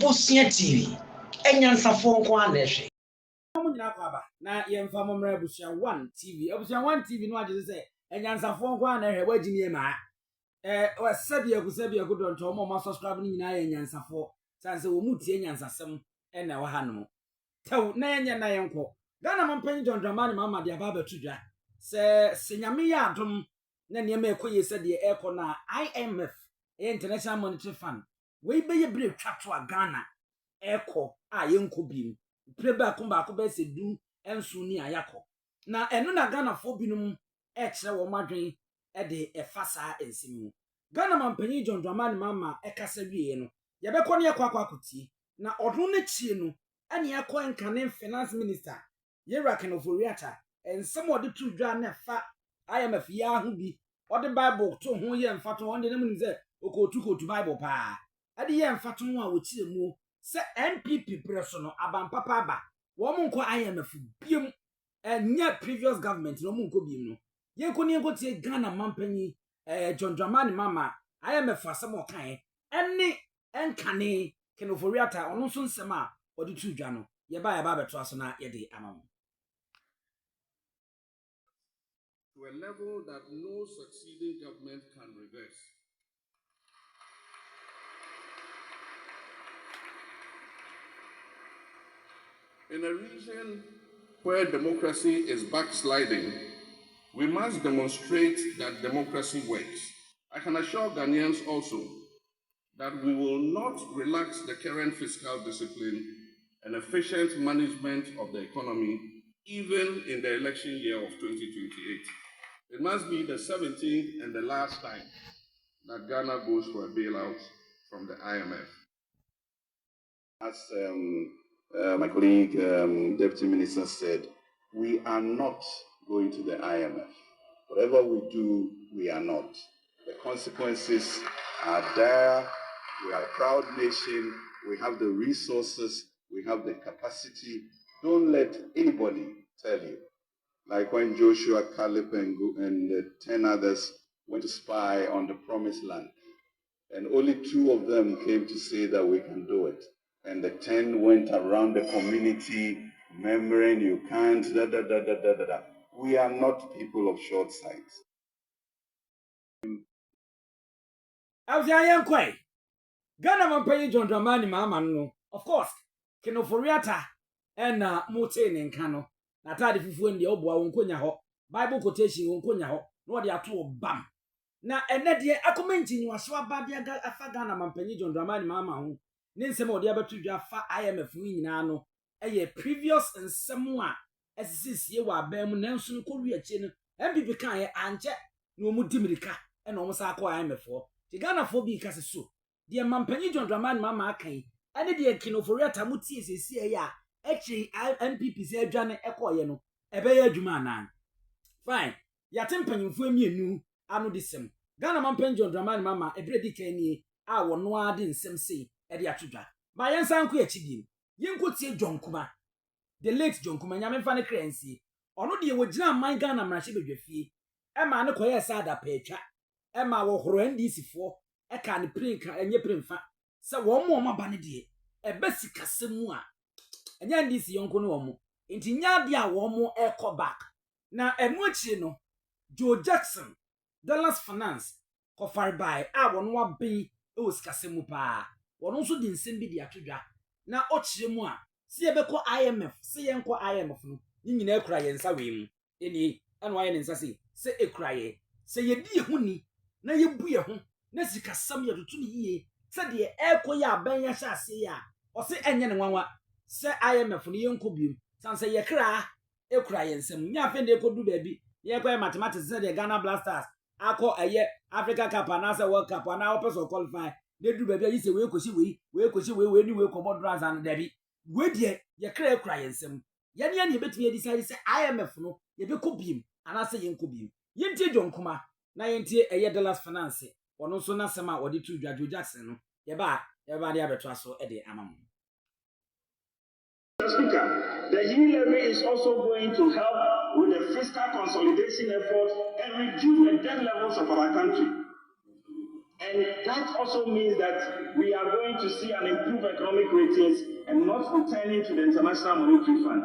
Abosia TV. Enyansafo nko anehwe. Na yemfa momra Abusia 1 TV. Abusia 1 TV no agye se enyansafo nko anehwe wagini ma. Wasabia ku donto mo subscribe ni nyina enyansafo. Sanse wo mutie enyansasem na wa hanom. Taw na enya na yenko. Ghana mampanyi John Dramani mama de aba betudwa. Se nyame ya adom na niam ekoye se de eko na IMF International Monetary Fund. We beye bre twato a Ghana eko a yenko bim. Preba kumba be se du ensu ni ayakọ. Na eno na Ghana fo binum kire wo madwen de efasa ensimu. Ghana mampanyi John Dramani mama ekasa wiye no. Ye be kọ ne ekwa akotie. Na odun ne chie no ane ekọ nkane finance minister Yera Kenoforiata ensem ode tu dwa na fa IMF ya hu bi ode Bible to ho ye mfato onde ne mu ze okotu Bible pa. Ade ye mfato ho a wo chire mu se NPP preso no abampapa aba wo mu nko IMF biem enya previous government no mu nko biem no ye nko ne nko tie Ghana mampanyi John Dramani mama IMF asem okan ene enkane Kenoforiata ono so nsem a ode tu dwa no ye ba beto aso na ye de amam to a level that no succeeding government can reverse. In a region where democracy is backsliding, we must demonstrate that democracy works. I can assure Ghanaians also that we will not relax the current fiscal discipline and efficient management of the economy, even in the election year of 2028. It must be the 17th and the last time that Ghana goes for a bailout from the IMF. As my colleague, Deputy Minister said, we are not going to the IMF. Whatever we do, we are not. The consequences are dire. We are a proud nation. We have the resources. We have the capacity. Don't let anybody tell you. Like when Joshua, Caleb, and 10 others went to spy on the promised land. And only 2 of them came to say that we can do it. And the 10 went around the community, murmuring, you can't, We are not people of short sight. Ghana mampanyi John Dramani mama no. Of course, Kenoforiata na mote ne nka no. Na tade fufu ndi obua wonkonya ho. Bible quotation wonkonya ho. No de ato bam. Na ene de akomenti ni waso abade afa Ghana mampanyi John Dramani mama ho. Ne nsem ode abetu dwa fa IMF nyina no. Eye previous nsem a esisisie wa abam mu nanso ko wi achi no. MPP kan ye anche na omu dimirika na omu sa akọ IMF fo. Ti Ghana fo bi kase so. De mampanyi John Dramani mama akan. Ane de Kenoforiata mutie sesi ya Actually, NPP say adwane ekoye no ebeye adwuma anan. Fine. Yate mpanyimfo emienu anu disem. Ghana mampanyi John Dramani mama ebredi kani a wono ade nsem sei e de atodwa. Ba yensan ko yakidiem. Yenkotie John Kuma. The late John Kuma nyamemfa ne kransi. Ono de wogina man Ghana mrahye bedwafie. E ma ne koye sada petwa. E ma wo horo NDC fo e ka ne prinka enye primfa. Se wo mo ma ba ne de e besi kasemu a enya ndisi yonko no womo enti nya de a womo eko back na enu achi no Joe Jackson Dallas Finance ko by a wono aben e osikasemu pa wono so di nsem bi de atodwa na ochire mu a se yebeko IMF se yenko IMF no nyina ekura yensa we mu eni eno aye nensa se ekura ye se yedi hu ni na yebu ye ho na sikasam ye tutu ni yie se de eko ya aben ya sha se ya o se enye ne nwanwa se IMF no yenko biom sanse ye kra ekura yensem nya fe de kodu baabi ye kwa mathematics se de Ghana Blasters akọ eye Africa Cup na se World Cup na opeso qualify de du baabi yi se we koshi we ni we commodores and dabi we de ye kra ekura yensem ye ne ye betumi decide se IMF no ye be ko biom ana se yenko biom yentie John Kuma na yentie eye Dallas Finance wono so na sema wode tu Joe Jackson no ye ba de abeto aso e de amam. Speaker, the yield levy is also going to help with the fiscal consolidation effort and reduce the debt levels of our country. And that also means that we are going to see an improved economic ratings and not returning to the International Monetary Fund,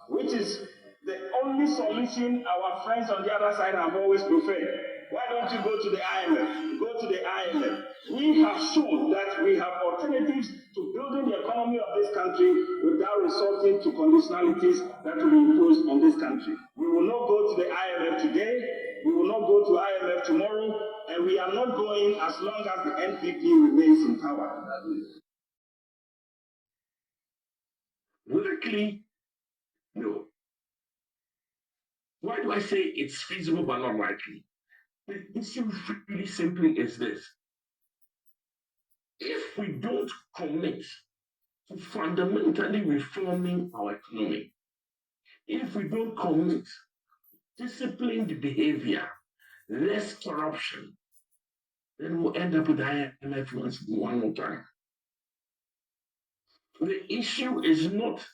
which is the only solution our friends on the other side have always preferred. Why don't you go to the IMF? Go to the IMF. We have shown that we have alternatives to building the economy of this country without resorting to conditionalities that will be imposed on this country. We will not go to the IMF today. We will not go to IMF tomorrow. And we are not going as long as the NPP remains in power. Likely, no. Why do I say it's feasible but not likely? The issue really simply is this. If we don't commit to fundamentally reforming our economy, if we don't commit disciplined behavior, less corruption, then we'll end up with IMF one more time. The issue is not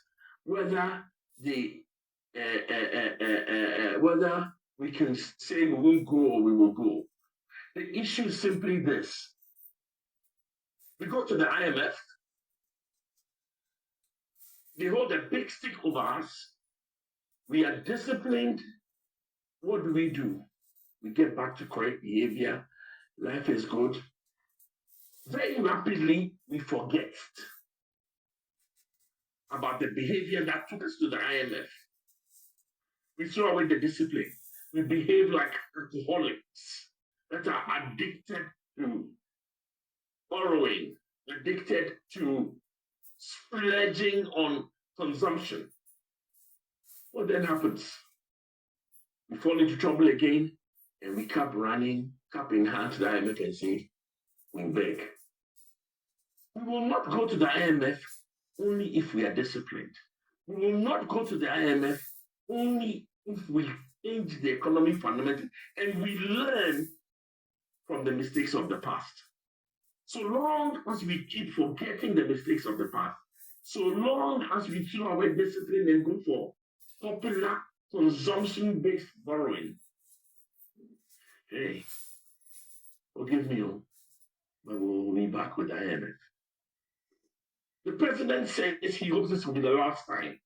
whether whether we can say we won't go or we will go. The issue is simply this. We go to the IMF, they hold a big stick over us, we are disciplined. What do? We get back to correct behavior, life is good. Very rapidly, we forget about the behavior that took us to the IMF. We throw away the discipline. We behave like alcoholics that are addicted to borrowing, addicted to splurging on consumption. What then happens? We fall into trouble again, and we keep running, cap in hand to the IMF and say, we beg. We will not go to the IMF only if we are disciplined. We will not go to the IMF only if we change the economy fundamentally and we learn from the mistakes of the past. So long as we keep forgetting the mistakes of the past, so long as we throw away discipline and go for popular consumption-based borrowing, hey, forgive me, but we'll be back with the IMF. The president says he hopes this will be the last time.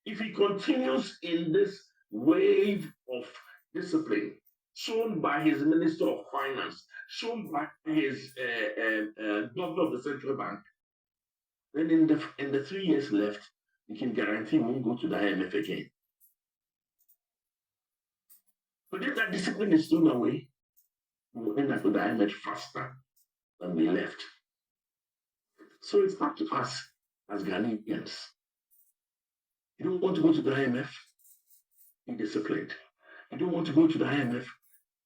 If he continues in this wave of discipline shown by his Minister of Finance, shown by his Governor of the Central Bank, then in the 3 years left, we can guarantee we won't go to the IMF again. But if that discipline is thrown away, we will end up with the IMF faster than we left. So it's up to us as Ghanaians. You don't want to go to the IMF, be disciplined. You don't want to go to the IMF,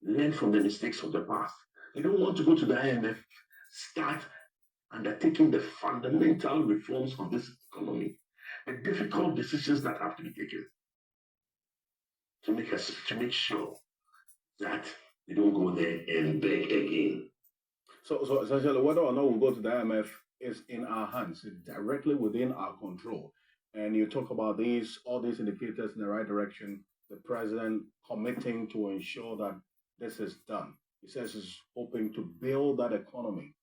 learn from the mistakes of the past. You don't want to go to the IMF, start undertaking the fundamental reforms of this economy, the difficult decisions that have to be taken to make sure that we don't go there and beg again. So essentially, whether or not we go to the IMF is in our hands, it's directly within our control. And you talk about all these indicators in the right direction, the president committing to ensure that this is done. He says he's hoping to build that economy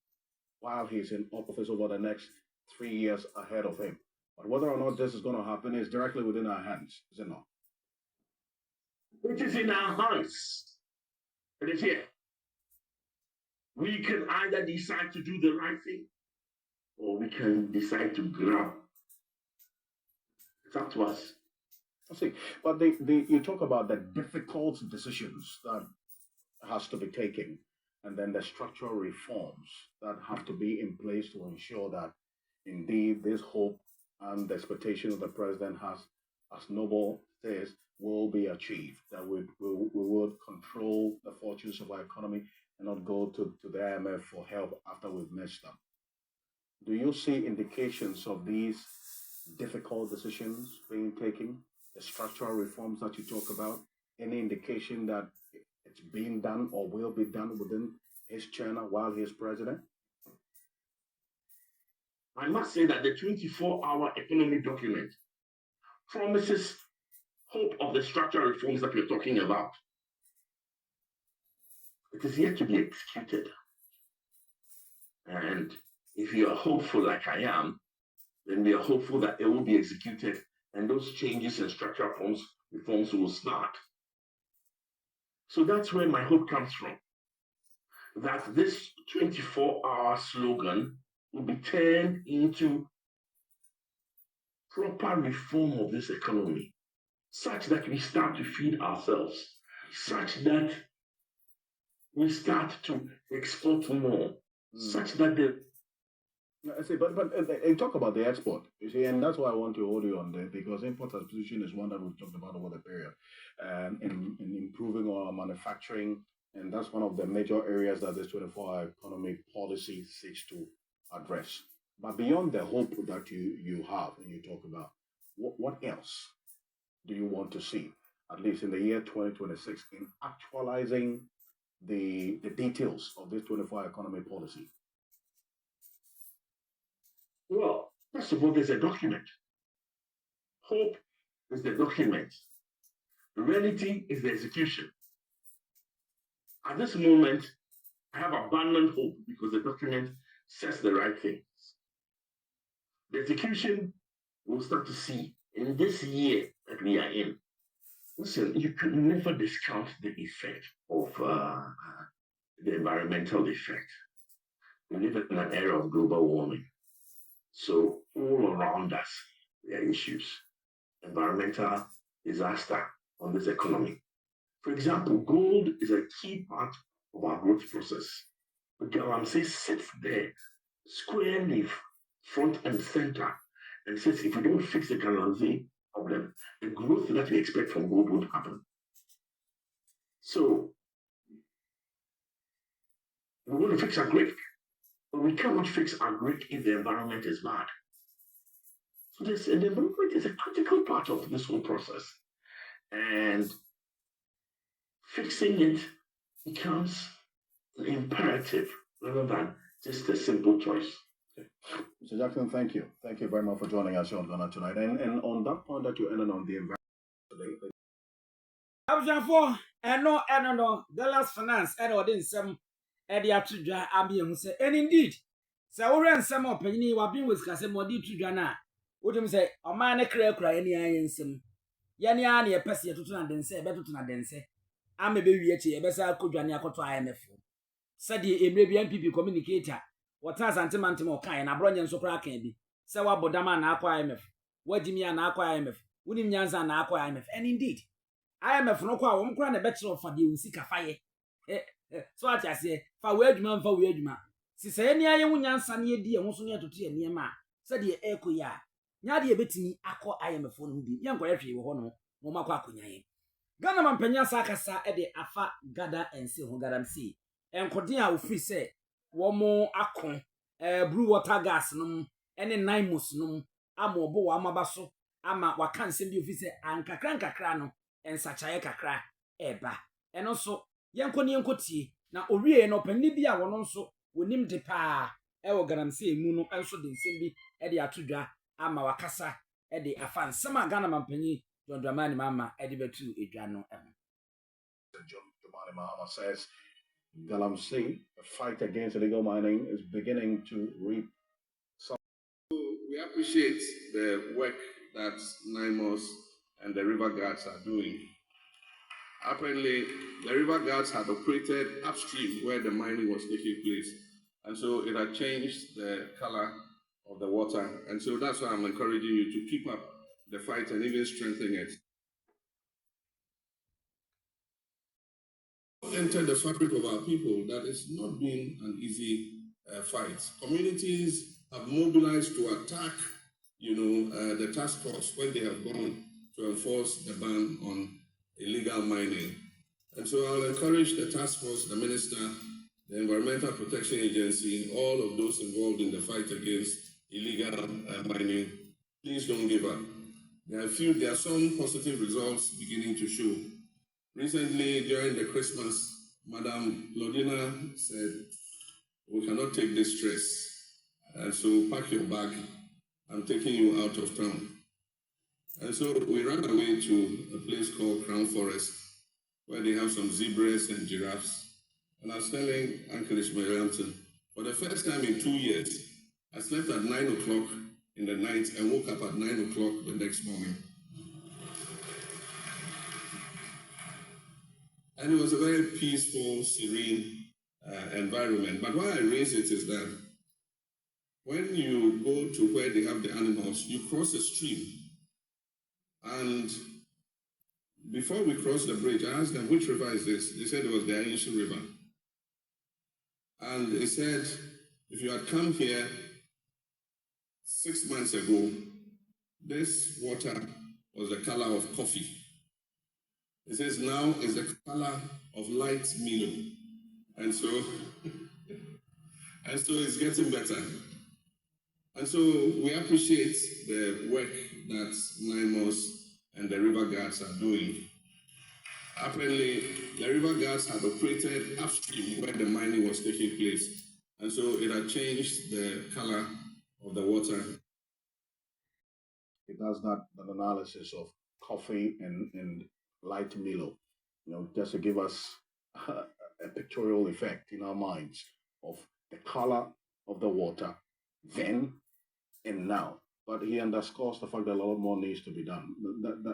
while he's in office over the next 3 years ahead of him. But whether or not this is going to happen is directly within our hands, is it not? It is in our hands. It is here. We can either decide to do the right thing or we can decide to grab. It's up to us. I see. But you talk about the difficult decisions that has to be taken and then the structural reforms that have to be in place to ensure that indeed this hope and the expectation of the president has, as Noble says, will be achieved, that we would control the fortunes of our economy and not go to the IMF for help after we've messed up. Do you see indications of these difficult decisions being taken, the structural reforms that you talk about? Any indication that it's being done or will be done within his tenure while he is president? I must say that the 24-hour economy document promises hope of the structural reforms that we're talking about. It is yet to be executed. And if you are hopeful like I am, then we are hopeful that it will be executed and those changes and structural reforms will start. So that's where my hope comes from, that this 24-hour slogan will be turned into proper reform of this economy, such that we start to feed ourselves, such that we start to export more, such that the I see, but talk about the export, you see, and that's why I want to hold you on there, because import substitution is one that we've talked about over the period, in improving our manufacturing, and that's one of the major areas that this 24-hour economic policy seeks to address. But beyond the hope that you have and you talk about, what else do you want to see, at least in the year 2026, in actualizing the details of this 24-hour economic policy? Well, first of all, there's a document. Hope is the document. Reality is the execution. At this moment, I have abundant hope because the document says the right things. The execution we'll start to see in this year that we are in. Listen, you could never discount the effect of the environmental effect. We live in an era of global warming. So all around us, there are issues. Environmental disaster on this economy. For example, gold is a key part of our growth process. But Galamsey sits there, squarely front and center, and says if we don't fix the Galamsey problem, the growth that we expect from gold won't happen. So we want to fix our Greek, but we cannot fix our Greek if the environment is bad. So the environment is a critical part of this whole process. And fixing it becomes an imperative rather than just a simple choice. Okay. Mr. Jackson, thank you. Thank you very much for joining us on Ghana Tonight. And on that point that you ended on the environment today. Abjafo, no, the last finance, and or in some Edia to dry Abian say, and indeed, so we ran some opinion, you have been with Casemodi to Jana. Would him say, a man a cry any iron sim. Yani a pessia to turn and say, better to not then say. I may be a better could Jania to IMF. Said the Arabian people communicator. What has antimantimo kind, a bronze and sopra can be. Sawa Bodama and Aqua IMF. What Jimmy and Aqua IMF. William Yanza and Aqua IMF. And indeed, IMF no kwa won kra na betro for the usika faye. So I say, fa weduma fa weduma. Si say ni aye wunyansa na edi e ho so ne atoto e niam a. Said the eko ya. Nya de betimi akọ IMF no bi. Ye nkwa hwe wo no mo makọ akonyan. Ghana mampanya sakasa e de afa gada ense ho gadam si. Enkode a ofri say wo mo akọ blue water gas no ene nimus no ama obo wa amaba so ama waka nsem bi ofri say ankakra no ensachaye kakra eba eno so yenkotie na owie no panni bi a wono nso wonim de pa e wo garanse emu no enso de nsem bi e de atodwa ama wakasa e de afa nsem a Ghana mampanyi John Dramani Mahama e de betu edwa no John Dramani Mahama says Galamsey, the fight against illegal mining, is beginning to reap some. We appreciate the work that NIMOS and the river guards are doing. Apparently, the river guards had operated upstream where the mining was taking place, and so it had changed the color of the water. And so that's why I'm encouraging you to keep up the fight and even strengthen it. Enter the fabric of our people, that it's not been an easy fight. Communities have mobilized to attack, the task force when they have gone to enforce the ban on illegal mining. And so I'll encourage the task force, the minister, the Environmental Protection Agency, all of those involved in the fight against illegal mining, please don't give up. There are some positive results beginning to show. Recently, during the Christmas, Madam Lodina said, we cannot take this stress. And so pack your bag. I'm taking you out of town. And so we ran away to a place called Crown Forest, where they have some zebras and giraffes. And I was telling Uncle Ishmael Hampton, for the first time in 2 years, I slept at 9 o'clock in the night and woke up at 9 o'clock the next morning. And it was a very peaceful, serene environment. But why I raise it is that when you go to where they have the animals, you cross a stream. And before we crossed the bridge, I asked them, which river is this? They said it was the Aisha River. And they said, if you had come here 6 months ago, this water was the color of coffee. It says now is the color of light Milo. And so it's getting better. And so we appreciate the work that NIMOS and the river guards are doing. Apparently, the river guards had operated upstream where the mining was taking place. And so it had changed the color of the water. It does that an analysis of coffee and light Milo, just to give us a pictorial effect in our minds of the color of the water then and now. But he underscores the fact that a lot more needs to be done.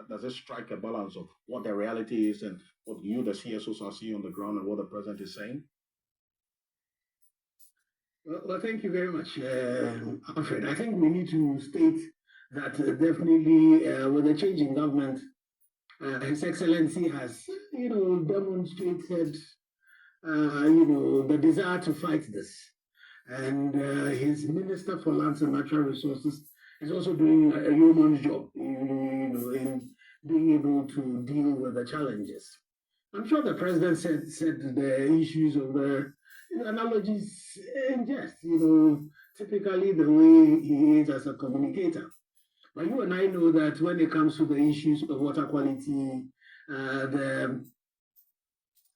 Does it strike a balance of what the reality is and what you, the CSOs, are seeing on the ground and what the president is saying? Well, thank you very much, Alfred. I think we need to state that definitely with the change in government, His Excellency has, demonstrated, the desire to fight this. And his Minister for Lands and Natural Resources is also doing a yeoman's job, in being able to deal with the challenges. I'm sure the president said the issues of the analogies in jest, typically the way he is as a communicator. But you and I know that when it comes to the issues of water quality, the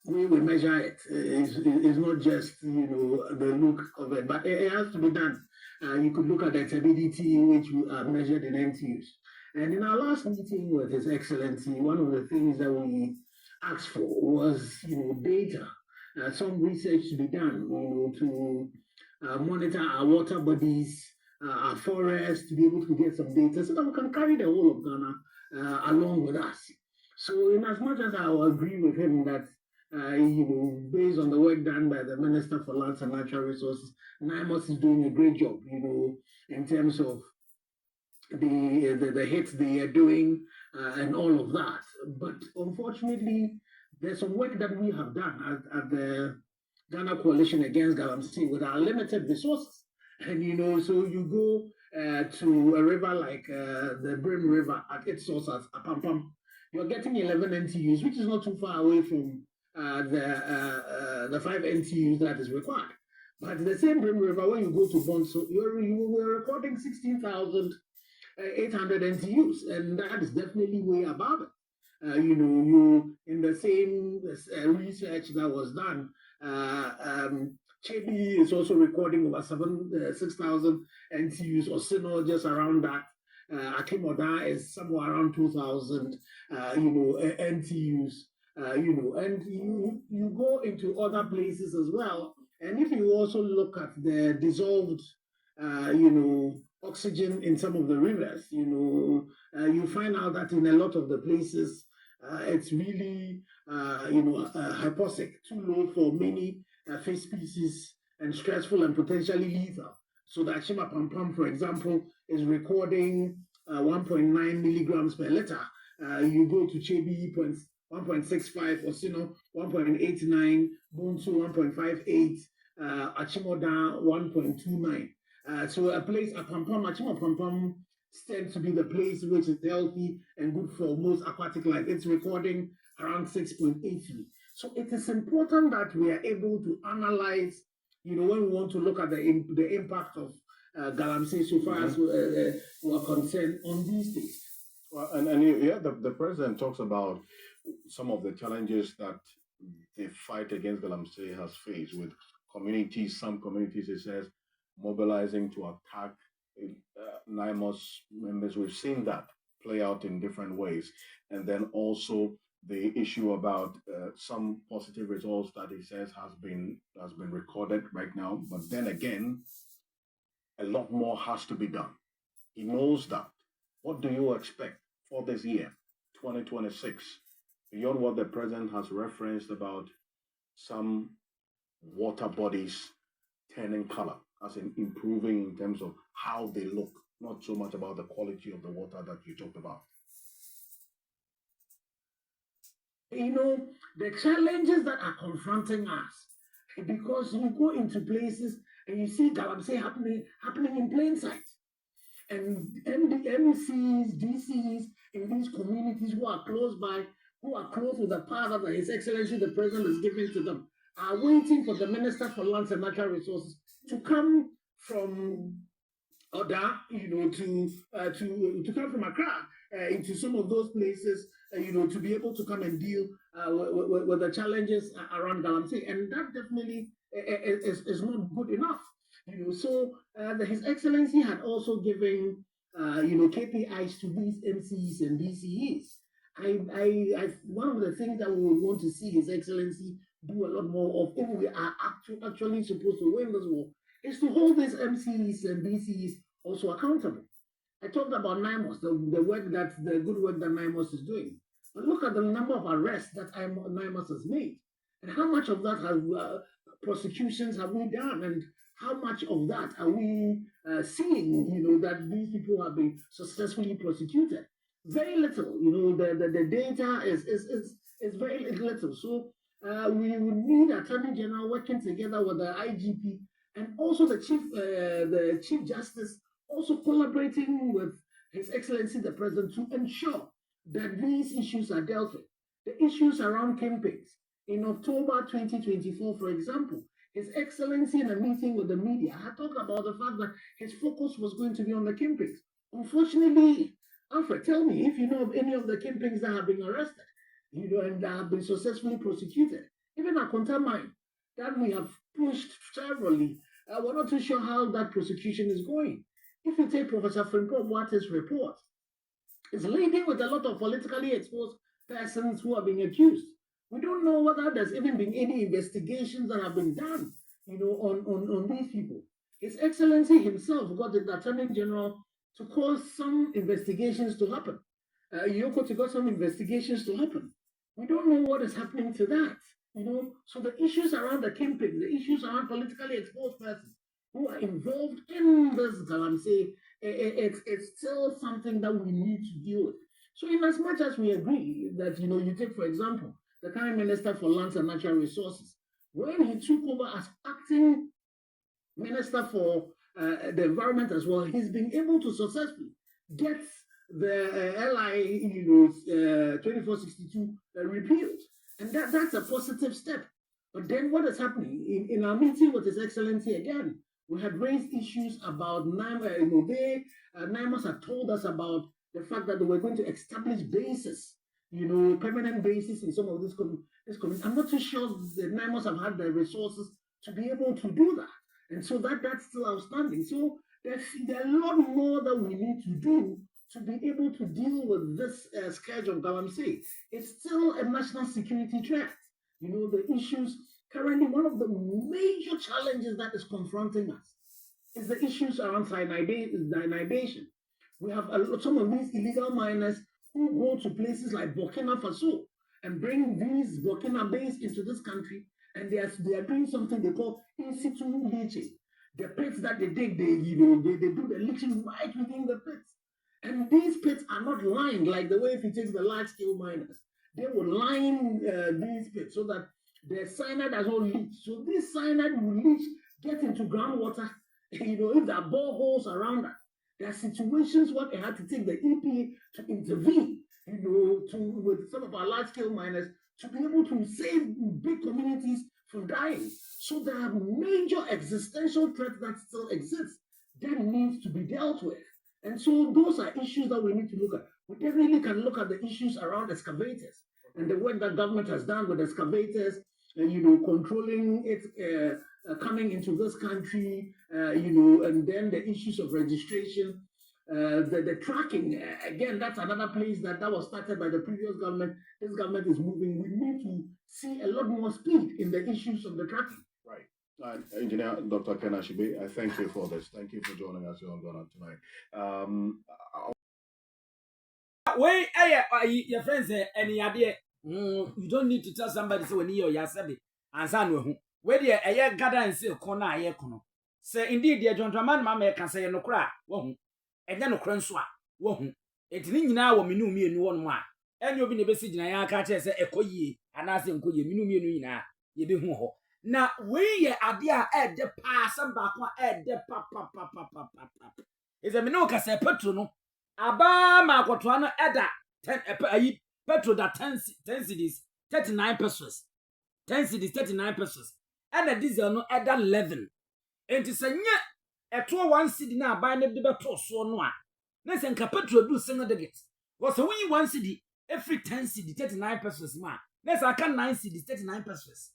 way we measure it is not just, the look of it, but it has to be done. You could look at the turbidity, which we are measured in NTUs. And in our last meeting with His Excellency, one of the things that we asked for was, data, some research to be done, to monitor our water bodies, our forests, to be able to get some data so that we can carry the whole of Ghana along with us. So in as much as I will agree with him that, based on the work done by the Minister for Lands and Natural Resources, NIMOS is doing a great job, in terms of the hits they are doing and all of that. But unfortunately, there's some work that we have done at the Ghana Coalition Against Galamsey with our limited resources. And, so you go to a river like the Brim River at its source at Apampam, you're getting 11 NTUs, which is not too far away from the 5 NTUs that is required. But the same Brim River, when you go to Bonso, we're recording 16,800 NTUs, and that is definitely way above it. You in the same research that was done, Chebi is also recording over 6,000 NTUs, or Sino just around that. Akimoda is somewhere around 2,000, NTUs, and you go into other places as well. And if you also look at the dissolved, oxygen in some of the rivers, you find out that in a lot of the places, it's really, hypoxic, too low for many fish species and stressful and potentially lethal. So the Achima Pampam, for example, is recording 1.9 milligrams per liter. You go to Chebi, 1.65, Osino, 1.89, Bunsu, 1.58, Achimoda, 1.29. So a place, Achima Pampam, tends to be the place which is healthy and good for most aquatic life. It's recording around 6.83. So it is important that we are able to analyze, when we want to look at the impact of Galamsey so far as we are concerned on these things. Well, the president talks about some of the challenges that the fight against Galamsey has faced with communities. Some communities, he says, mobilizing to attack NIMOS members. We've seen that play out in different ways. And then also the issue about some positive results that he says has been recorded right now. But then again, a lot more has to be done. He knows that. What do you expect for this year, 2026, beyond what the president has referenced about some water bodies turning color, as in improving in terms of how they look, not so much about the quality of the water that you talked about? You know, the challenges that are confronting us, because you go into places and you see Galamsey happening in plain sight. And the MCs, DCs in these communities who are close by, who are close with the power that His Excellency the President is giving to them, are waiting for the Minister for Lands and Natural Resources to come from Oda, to come from Accra into some of those places, to be able to come and deal with the challenges around Galamsey, and that definitely is not good enough. So His Excellency had also given, KPIs to these MCs and DCEs. One of the things that we would want to see His Excellency do a lot more of, if we are actually supposed to win this war, is to hold these MCs and DCs also accountable. I talked about NIMOS, the good work that NIMOS is doing. But look at the number of arrests that NIMOS has made, and how much of that have prosecutions have we done, and how much of that are we seeing, that these people have been successfully prosecuted? Very little, the data is very little. So we would need Attorney General working together with the IGP and also the Chief Justice, also collaborating with His Excellency the President to ensure that these issues are dealt with. The issues around kingpins. In October 2024, for example, His Excellency, in a meeting with the media, had talked about the fact that his focus was going to be on the kingpins. Unfortunately, Alfred, tell me if you know of any of the kingpins that have been arrested, and that have been successfully prosecuted. Even Akonta mine, that we have pushed severally. We're not too sure how that prosecution is going. If you take Professor Frimpong Boate's report, it's laden with a lot of politically exposed persons who are being accused. We don't know whether there's even been any investigations that have been done, on these people. His Excellency himself got the Attorney General to cause some investigations to happen. Yoko to got some investigations to happen. We don't know what is happening to that. So the issues around the campaign, the issues around politically exposed persons who are involved in this Galamsey, it's still something that we need to deal with. So in as much as we agree that, you take, for example, the current Minister for Lands and Natural Resources, when he took over as acting Minister for the Environment as well, he's been able to successfully get the LI 2462 repealed. And that's a positive step. But then what is happening? In our meeting with His Excellency again, we had raised issues about NIMOS. NIMOS had told us about the fact that they were going to establish bases, permanent bases in some of this community. I'm not too sure the NIMOS have had the resources to be able to do that. And so that's still outstanding. So there's a lot more that we need to do to be able to deal with this scourge of Galamsey. It's still a national security threat. The issues, currently one of the major challenges that is confronting us is the issues around cyanidation. We have some of these illegal miners who go to places like Burkina Faso and bring these Burkinabés into this country, and they are doing something they call in situ leaching. The pits that they dig, they do the leaching right within the pits. And these pits are not lined like the way if you take the large-scale miners. They will line these pits so that the cyanide does not leach. So this cyanide will leach, get into groundwater. If there are boreholes around that, there are situations where they had to take the EPA to intervene, with some of our large-scale miners to be able to save big communities from dying. So there are major existential threats that still exist that needs to be dealt with. And so those are issues that we need to look at. We definitely can look at the issues around excavators and the work that government has done with excavators, controlling it coming into this country, and then the issues of registration. The tracking, again, that's another place that was started by the previous government. This government is moving. We need to see a lot more speed in the issues of the tracking. Right. Engineer Dr. Ken Ashibe, I thank you for this. Thank you for joining us on Ghana tonight. Your friends say any idea. You don't need to tell somebody so when you yourself and son where the a gather and say corner a kono. Say indeed, dear John Draman Mamma can say no cry, won't. And then no cronswa, won't. It's now when me and one more. And you'll be the best in a catch as a koye and asking koye, minu na ye be home. Now we idea at the pass and back one at the papa. Is a minoka say petrono. Aba makwatwana eda 10 petrol that 10 cities 39 pesos 10 cities 39 pesos and the diesel no eda 11 enti senye eto 1 city na buy ne de beto so no a na senka petrol do single digit was we 1 city every 10 city 39 pesos ma na sa kan 9 cities 39 pesos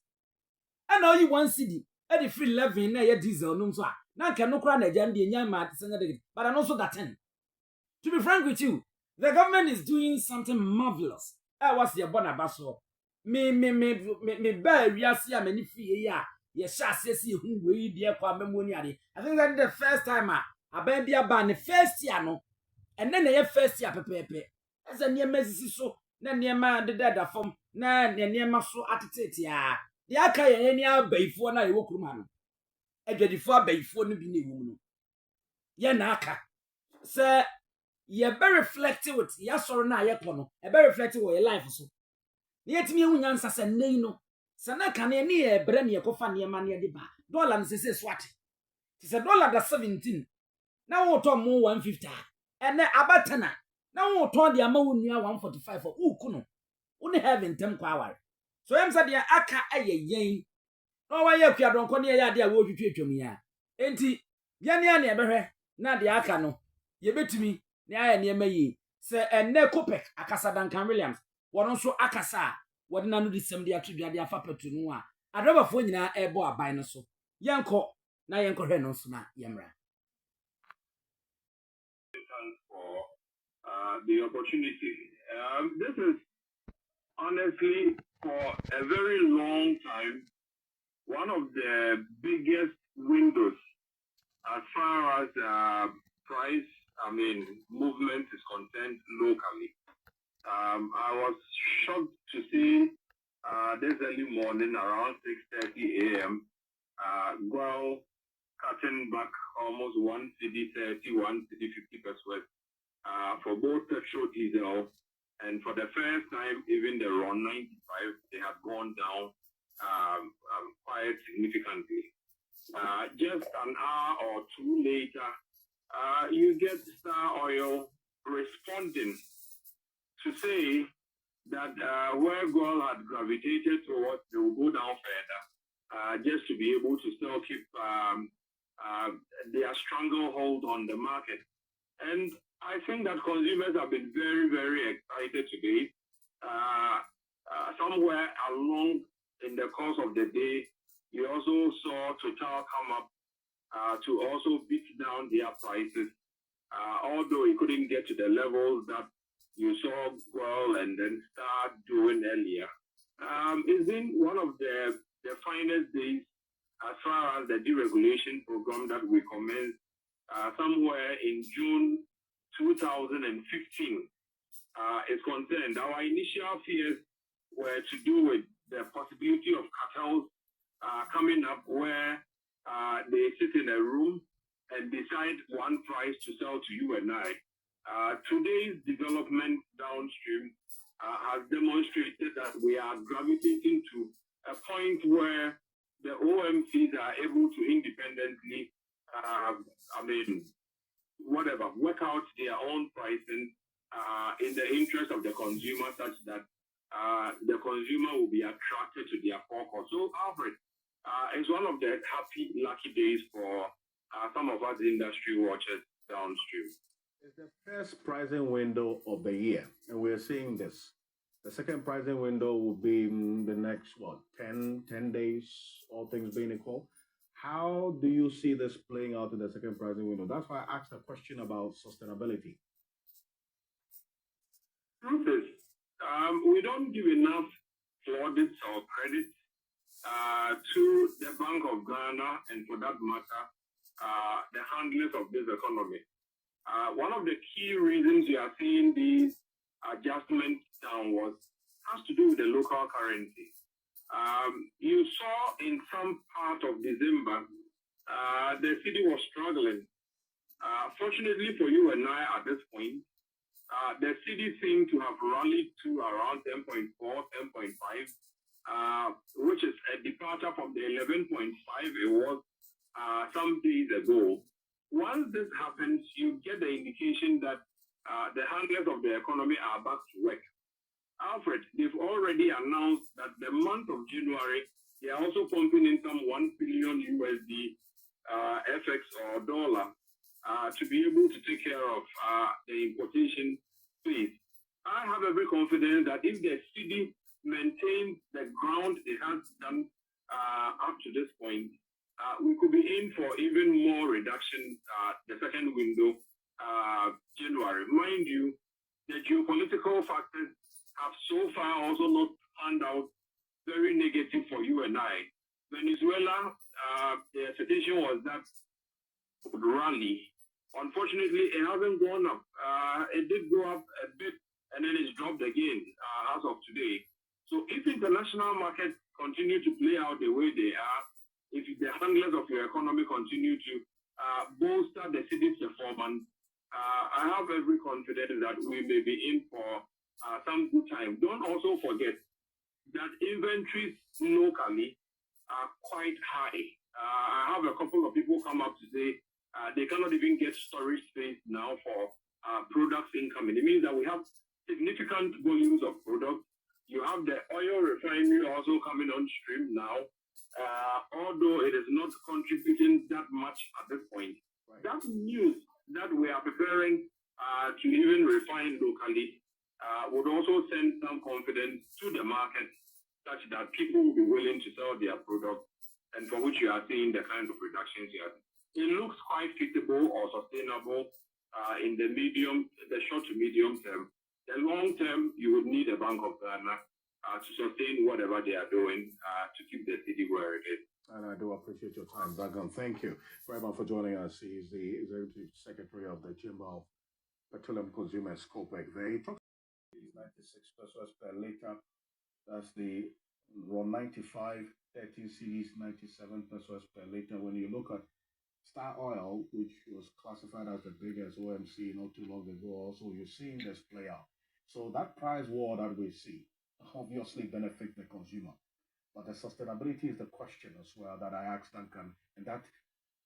and only 1 city at the free 11 na ye diesel no so a na kan no kra na jam de nya ma single digit but and also that 10. To be frank with you, the government is doing something marvelous. What's your bonabaso? Me bear we are see many free ya. Yes, see who we dear kwa memoniade. I think that's the first time I been be ban the first year no. And then the first year pepe. As a near messy so, na near man the dead from na near maso attitude ya. The aka any before na you man. A 24 before no be ni woman. Ya naka. Sir. You're very reflective with your sorrow now, your pono, a very reflective with your life. So, yet me, Unyans as a nano. Sana can any a brandy a coffin near money at the bar. Dollar and says what? It's $1 that's 17. Now, what on more 150. And then Abatana. Now, what on the amount near 145 for Ukuno. Only having 10 power. So, I'm said, yeah, aka a yen. No, why you don't call near idea what you treat me. Ain't he? Yanni ever na the aka no. You bet me. Nya niema yi se enne kopek akasa Duncan Williams wono so akasa wode nanu disem de atodwade afa patunu a adobafo nyina ebo aban no so yenko na yenko hwe no so na yemra. For the opportunity. This is honestly for a very long time one of the biggest windows as far as price movement is concerned locally. I was shocked to see this early morning around 6:30 a.m. Gual cutting back almost 1 cedi 30, 1 cedi 50 pesos for both petrol diesel, and for the first time, even the RON 95 they have gone down quite significantly. Just an hour or two later, you get Star Oil responding to say that where gold had gravitated towards, they will go down further, just to be able to still keep their stranglehold on the market. And I think that consumers have been very, very excited today. Somewhere along in the course of the day, you also saw Total come up to also beat down their prices, although it couldn't get to the levels that you saw Gull and then start doing earlier. It's been one of the finest days as far as the deregulation program that we commenced somewhere in June 2015 is concerned. Our initial fears were to do with the possibility of cartels coming up where they sit in a room and decide one price to sell to you and I. Today's development downstream has demonstrated that we are gravitating to a point where the OMCs are able to independently, work out their own pricing in the interest of the consumer, such that the consumer will be attracted to their forecourt. So, Alfred, it's one of the lucky days for some of us industry watchers downstream. It's the first pricing window of the year, and we're seeing this. The second pricing window will be in the next, 10 days, all things being equal. How do you see this playing out in the second pricing window? That's why I asked a question about sustainability. Truth is, we don't give enough plaudits or credit to the Bank of Ghana and, for that matter, the handlers of this economy. One of the key reasons you are seeing these adjustments downwards has to do with the local currency. You saw in some part of December, the city was struggling. Fortunately for you and I at this point, the city seemed to have rallied to around 10.4, 10.5, which is a departure from the 11.5 it was some days ago. Once this happens, you get the indication that the handlers of the economy are back to work. Alfred, they've already announced that the month of January, they are also pumping in some 1 billion USD FX or dollar to be able to take care of the importation phase. I have every confidence that if the city maintains the ground it has done up to this point, we could be in for even more reduction the second window, January. Mind you, the geopolitical factors have so far also not panned out very negative for you and I. Venezuela, the expectation was that it would rally. Unfortunately, it hasn't gone up. It did go up a bit and then it's dropped again as of today. So if international markets continue to play out the way they are, if the handlers of your economy continue to bolster the city's performance, I have every confidence that we may be in for some good time. Don't also forget that inventories locally are quite high. I have a couple of people come up to say they cannot even get storage space now for products incoming. It means that we have significant volumes of products. You have the oil refinery also coming on stream now, although it is not contributing that much at this point. Right. That news that we are preparing to even refine locally would also send some confidence to the market such that people will be willing to sell their products, and for which you are seeing the kind of reductions here. It looks quite feasible or sustainable in the short to medium term. The long term, you would need a Bank of Ghana to sustain whatever they are doing to keep the city where it is. And I do appreciate your time, Dragon. Thank you very much for joining us. He's the Executive Secretary of the Chamber of Petroleum Consumers, COPEC. They talk 96 pesos per liter. That's the raw 95, 30 cedis, 97 pesos per liter. When you look at Star Oil, which was classified as the biggest OMC not too long ago, also you're seeing this play out. So that price war that we see obviously benefits the consumer. But the sustainability is the question as well that I asked Duncan, and that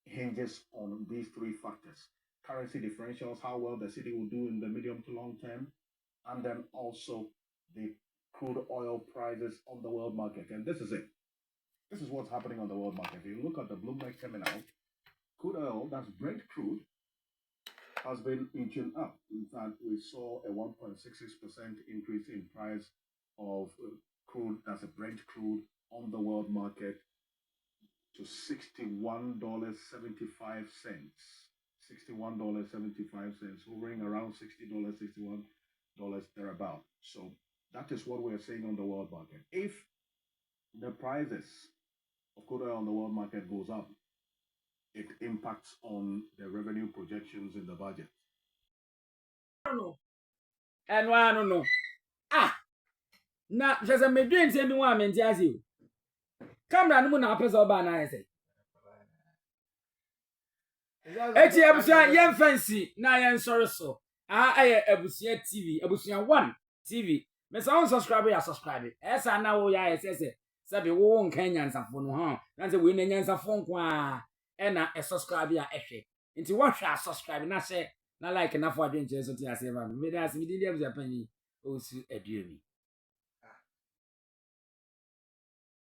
hinges on these three factors. Currency differentials, how well the city will do in the medium to long term, and then also the crude oil prices on the world market. And this is it. This is what's happening on the world market. If you look at the Bloomberg terminal, crude oil, that's Brent crude, has been inching up. In fact, we saw a 1.66% increase in price of crude, that's a Brent crude, on the world market to $61.75. $61.75, hovering around $60, $61 thereabout. So that is what we're seeing on the world market. If the prices of crude oil on the world market goes up, it impacts on the revenue projections in the budget. And I don't know. Na just a medin say me wan menti ase o. Camera no mu na apesa oba na ese. Eti abusia yen fancy na yen sorry so. Aye abusia TV, abusia 1 TV. Me say on subscribe ya subscribe. Esa na wo ya ese sabe wo nkan nyansafo no ha. Na say we na nyansafo nko a e na e subscribe ya ehwe. Nti wo hwa subscribe na share na like na fo adwenche so ti ase ba. Me da ase me di abusia panyi o su eduomi.